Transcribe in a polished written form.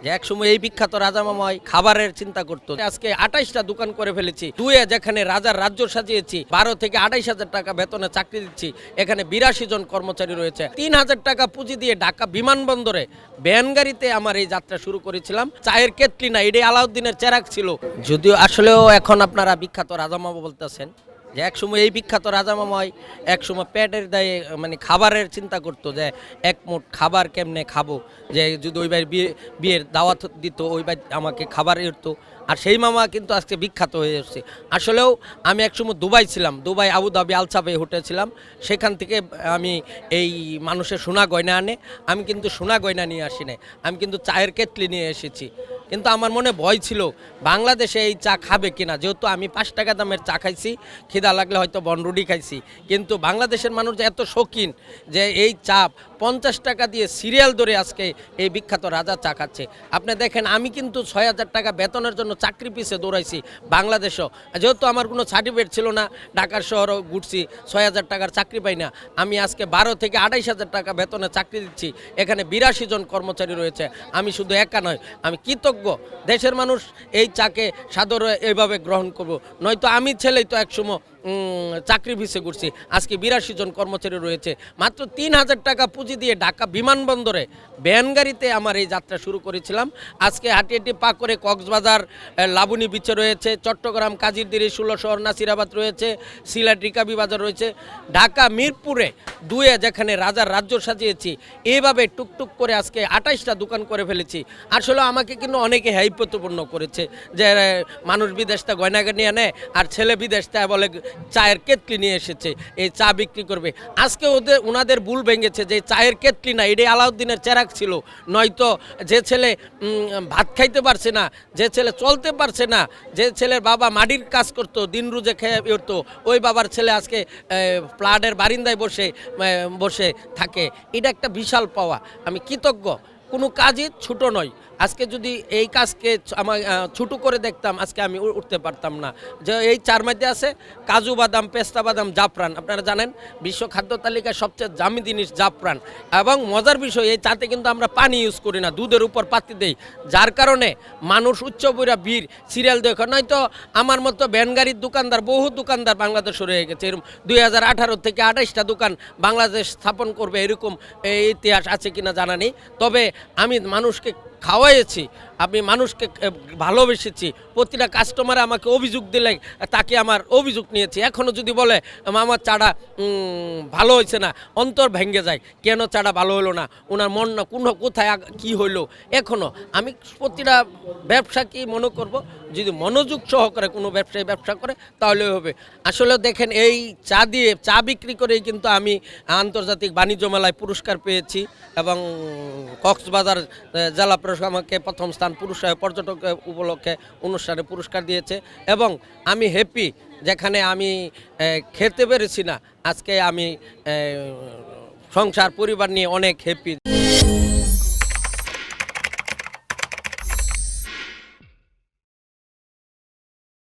যে একসময় এই বিখ্যাত রাজামাময় খাবারের চিন্তা করতো, আজকে 28টা দোকান করে ফেলেছি। দুয়ে যেখানে রাজার রাজ্য সাজিয়েছি, 12 থেকে 28,000 টাকা বেতনে চাকরি দিচ্ছি। এখানে 82 জন কর্মচারী রয়েছে। 3,000 টাকা পুঁজি দিয়ে ঢাকা বিমানবন্দরে ভ্যান গাড়িতে আমার এই যাত্রা শুরু করেছিলাম। চায়ের কেটলি না, এটাই আলাউদ্দিনের চেরাগ ছিল। যদিও আসলেও এখন আপনারা বিখ্যাত রাজামামা বলতেছেন, যে একসময় এই বিখ্যাত রাজামাময় একসময় পেটের দায়ে মানে খাবারের চিন্তা করতো, যে এক মুঠ খাবার কেমনে খাবো, যে যদি ওই ভাই বিয়ের দাওয়াত দিত, ওই ভাই আমাকে খাবার এরতো। আর সেই মামা কিন্তু আজকে বিখ্যাত হয়ে এসেছে। আসলেও আমি একসময় দুবাই ছিলাম, দুবাই আবুধাবি আলসাবে হোটেল ছিলাম। সেখান থেকে আমি এই মানুষের সোনা গয়না আনে, আমি কিন্তু সোনা গয়না নিয়ে আসি নাই, আমি কিন্তু চায়ের কেটলি নিয়ে এসেছি। কিন্তু আমার মনে ভয় ছিল বাংলাদেশে এই চা খাবে কিনা, যেহেতু আমি 5 টাকা দামের চা খাইছি, খিদা লাগলে হয়তো বনরুটি খাইছি। কিন্তু বাংলাদেশের মানুষ যে এত শৌখিন, যে এই চা 50 টাকা দিয়ে সিরিয়াল ধরে আজকে এই বিখ্যাত রাজা চা খাচ্ছে। আপনি দেখেন, আমি কিন্তু 6,000 টাকা বেতনের জন্য চাকরি পিছিয়ে দৌড়াইছি বাংলাদেশও। যেহেতু আমার কোনো সার্টিফিকেট ছিল না, ঢাকার শহরও ঘুরছি, 6,000 টাকার চাকরি পাই না। আমি আজকে 12 থেকে 28,000 টাকা বেতনে চাকরি দিচ্ছি। এখানে 82 জন কর্মচারী রয়েছে। আমি শুধু একা নয়, আমি কৃতজ্ঞ। দেশের মানুষ এই চাকে সাদরে এইভাবে গ্রহণ করব, নয়তো আমি ছেলেই তো একসময় চাকরি ভিসে ঘুরছি। আজকে 82 জন কর্মচারী রয়েছে। মাত্র 3,000 টাকা পুঁজি দিয়ে ঢাকা বিমানবন্দরে ভ্যান গাড়িতে আমার এই যাত্রা শুরু করেছিলাম। আজকে হাঁটি হাঁটি পা করে কক্সবাজার লাবণী বিচে রয়েছে, চট্টগ্রাম কাজিরদিরি 16 শহর নাসিরাবাদ রয়েছে, সিলেট রিকাবি বাজার রয়েছে, ঢাকা মিরপুরে দুয়ে যেখানে রাজার রাজ্য সাজিয়েছি। এইভাবে টুকটুক করে আজকে 28টা দোকান করে ফেলেছি। আসলে আমাকে কিন্তু অনেকে হাইপত্যপূর্ণ করেছে, যে মানুষ বিদেশটা গয়নাগানি আনে আর ছেলে বিদেশটা বলে চায়ের কেটলি নিয়ে এসেছে, এই চা বিক্রি করবে। আজকে ওনাদের ভুল ভেঙেছে, যে চায়ের কেটলি না, এটাই আলাউদ্দিনের চেরাগ ছিল। নয়তো যে ছেলে ভাত খাইতে পারছে না, যে ছেলে চলতে পারছে না, যে ছেলের বাবা মাটির কাজ করতো, দিন রুজে খেয়ে উঠতো, ওই বাবার ছেলে আজকে ফ্ল্যাটের বারিন্দায় বসে থাকে। এটা একটা বিশাল পাওয়া। আমি কৃতজ্ঞ। কোনো কাজই ছোট নয়। আজকে যদি এই কাজকে আমার ছোটো করে দেখতাম, আজকে আমি উঠতে পারতাম না। যে এই চার মধ্যে আছে কাজু বাদাম, পেস্তা বাদাম, জাফরান। আপনারা জানেন বিশ্ব খাদ্য তালিকায় সবচেয়ে দামি জিনিস জাফরান। এবং মজার বিষয়, এই চাতে কিন্তু আমরা পানি ইউজ করি না, দুধের উপর পাতি দেই, যার কারণে মানুষ উচ্চ বইরা বীর সিরিয়াল দেখে। নয়তো আমার মতো ভ্যানগাড়ির দোকানদার, বহু দোকানদার বাংলাদেশ রয়ে গেছে। এরকম 2018 থেকে 28টা দোকান বাংলাদেশ স্থাপন করবে, এরকম ইতিহাস আছে কিনা জানা নেই। তবে আমি মানুষকে খাওয়াইছি, আমি মানুষকে ভালোবেসেছি। প্রতিটা কাস্টমার আমাকে অভিযোগ দিলে তাকে আমার অভিযোগ নিয়েছি। এখনও যদি বলে আমার চাটা ভালো হয়েছে না, অন্তর ভেঙে যায়, কেন চাটা ভালো হলো না, ওনার মন না কোথায় কি হইলো। এখনও আমি প্রতিটা ব্যবসা কি মনে করব, যদি মনোযোগ সহকারে কোনো ব্যবসায়ী ব্যবসা করে তাহলে হবে। আসলে দেখেন, এই চা দিয়ে চা বিক্রি করেই কিন্তু আমি আন্তর্জাতিক বাণিজ্য মেলায় পুরস্কার পেয়েছি, এবং কক্সবাজার জেলা প্রশাসক আমাকে প্রথম স্থান পর্যটক উপলক্ষে অনুষ্ঠানে পুরস্কার দিয়েছে। এবং আমি হ্যাপি, যেখানে আমি খেতে পেরেছি না, আজকে আমি সংসার পরিবার নিয়ে অনেক হ্যাপি।